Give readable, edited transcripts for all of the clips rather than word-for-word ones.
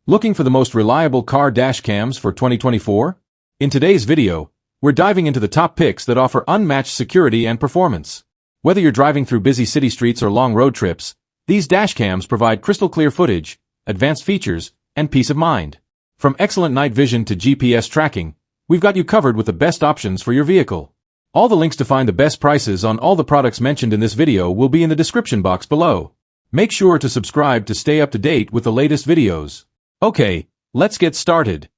Looking for the most reliable car dash cams for 2024? In today's video, we're diving into the top picks that offer unmatched security and performance. Whether you're driving through busy city streets or long road trips, these dash cams provide crystal clear footage, advanced features, and peace of mind. From excellent night vision to GPS tracking, we've got you covered with the best options for your vehicle. All the links to find the best prices on all the products mentioned in this video will be in the description box below. Make sure to subscribe to stay up to date with the latest videos. Okay, let's get started.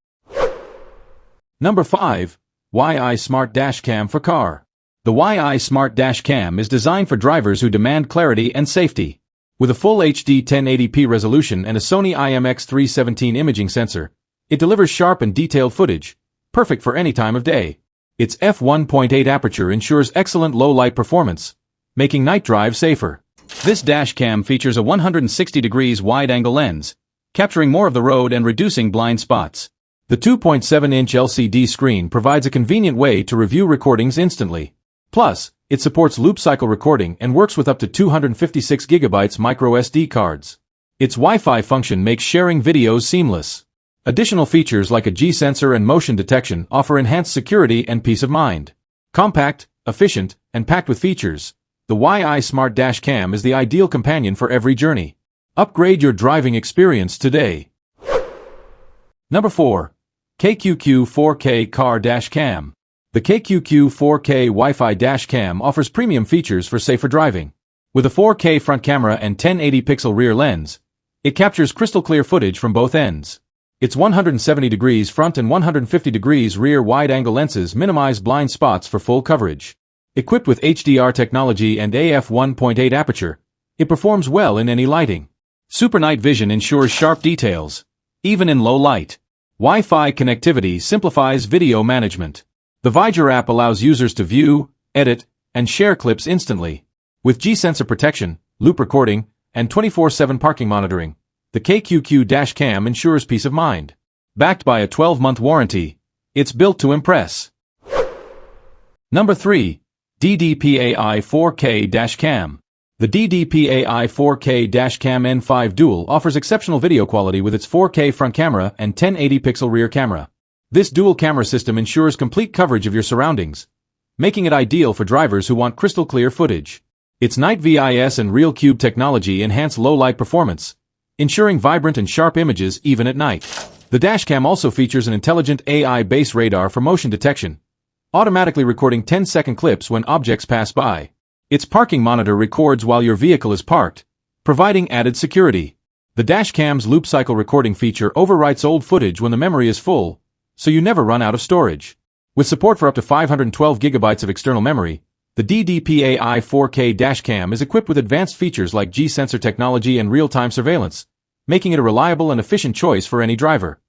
Number 5. YI Smart Dash Cam for Car. The YI Smart Dash Cam is designed for drivers who demand clarity and safety. With a full HD 1080p resolution and a Sony IMX317 imaging sensor, it delivers sharp and detailed footage, perfect for any time of day. Its f1.8 aperture ensures excellent low-light performance, making night drive safer. This dash cam features a 160 degrees wide-angle lens, capturing more of the road and reducing blind spots. The 2.7-inch LCD screen provides a convenient way to review recordings instantly. Plus, it supports loop cycle recording and works with up to 256 GB micro SD cards. Its Wi-Fi function makes sharing videos seamless. Additional features like a G-sensor and motion detection offer enhanced security and peace of mind. Compact, efficient, and packed with features, the YI Smart Dash Cam is the ideal companion for every journey. Upgrade your driving experience today. Number 4. KQQ 4K Car Dash Cam. The KQQ 4K Wi-Fi Dash Cam offers premium features for safer driving. With a 4K front camera and 1080-pixel rear lens, it captures crystal clear footage from both ends. Its 170 degrees front and 150 degrees rear wide-angle lenses minimize blind spots for full coverage. Equipped with HDR technology and AF1.8 aperture, it performs well in any lighting. Super night vision ensures sharp details, even in low light. Wi-Fi connectivity simplifies video management. The Vidger app allows users to view, edit, and share clips instantly. With G-sensor protection, loop recording, and 24/7 parking monitoring, the KQQ Dash Cam ensures peace of mind. Backed by a 12-month warranty, it's built to impress. Number 3. DDPAI 4K Dash Cam. The DDPAI 4K Dash Cam N5 Dual offers exceptional video quality with its 4K front camera and 1080-pixel rear camera. This dual camera system ensures complete coverage of your surroundings, making it ideal for drivers who want crystal clear footage. Its Night VIS and Real Cube technology enhance low-light performance, ensuring vibrant and sharp images even at night. The dashcam also features an intelligent AI-based radar for motion detection, automatically recording 10-second clips when objects pass by. Its parking monitor records while your vehicle is parked, providing added security. The dashcam's loop cycle recording feature overwrites old footage when the memory is full, so you never run out of storage. With support for up to 512 GB of external memory, the DDPAI 4K dashcam is equipped with advanced features like G-sensor technology and real-time surveillance, making it a reliable and efficient choice for any driver.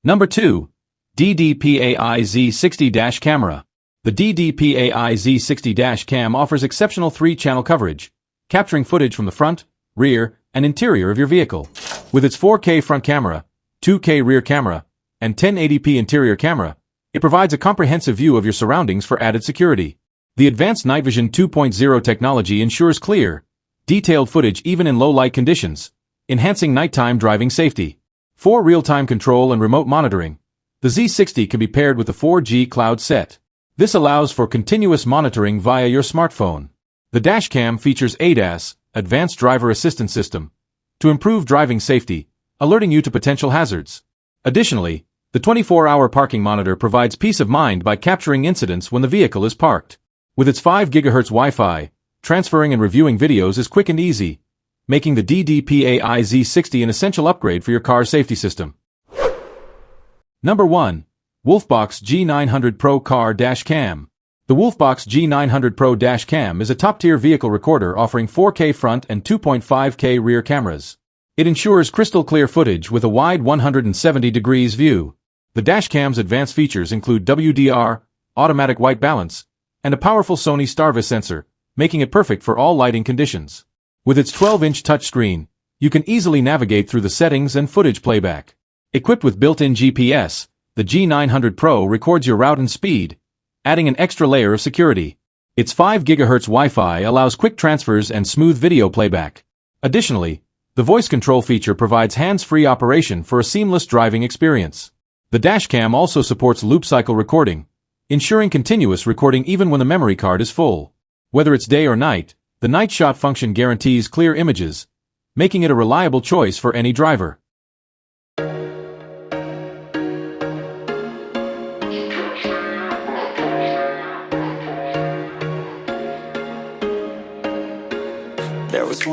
Number 2. DDPAI Z60 Dash Camera. The DDPAI Z60 Dash Cam offers exceptional 3-channel coverage, capturing footage from the front, rear, and interior of your vehicle. With its 4K front camera, 2K rear camera, and 1080p interior camera, it provides a comprehensive view of your surroundings for added security. The advanced Night Vision 2.0 technology ensures clear, detailed footage even in low-light conditions, enhancing nighttime driving safety. For real-time control and remote monitoring, the Z60 can be paired with the 4G cloud set. This allows for continuous monitoring via your smartphone. The dashcam features ADAS, Advanced Driver Assistance System, to improve driving safety, alerting you to potential hazards. Additionally, the 24-hour parking monitor provides peace of mind by capturing incidents when the vehicle is parked. With its 5 GHz Wi-Fi, transferring and reviewing videos is quick and easy, making the DDPAI Z60 an essential upgrade for your car's safety system. Number 1. Wolfbox G900 Pro Car Dash Cam. The Wolfbox G900 Pro Dash Cam is a top-tier vehicle recorder offering 4K front and 2.5K rear cameras. It ensures crystal clear footage with a wide 170 degrees view. The dashcam's advanced features include WDR, automatic white balance, and a powerful Sony Starvis sensor, making it perfect for all lighting conditions. With its 12-inch touchscreen, you can easily navigate through the settings and footage playback. Equipped with built-in GPS, the G900 Pro records your route and speed, adding an extra layer of security. Its 5 GHz Wi-Fi allows quick transfers and smooth video playback. Additionally, The voice control feature provides hands-free operation for a seamless driving experience. The dashcam also supports loop cycle recording, ensuring continuous recording even when the memory card is full. Whether it's day or night, the night shot function guarantees clear images, making it a reliable choice for any driver.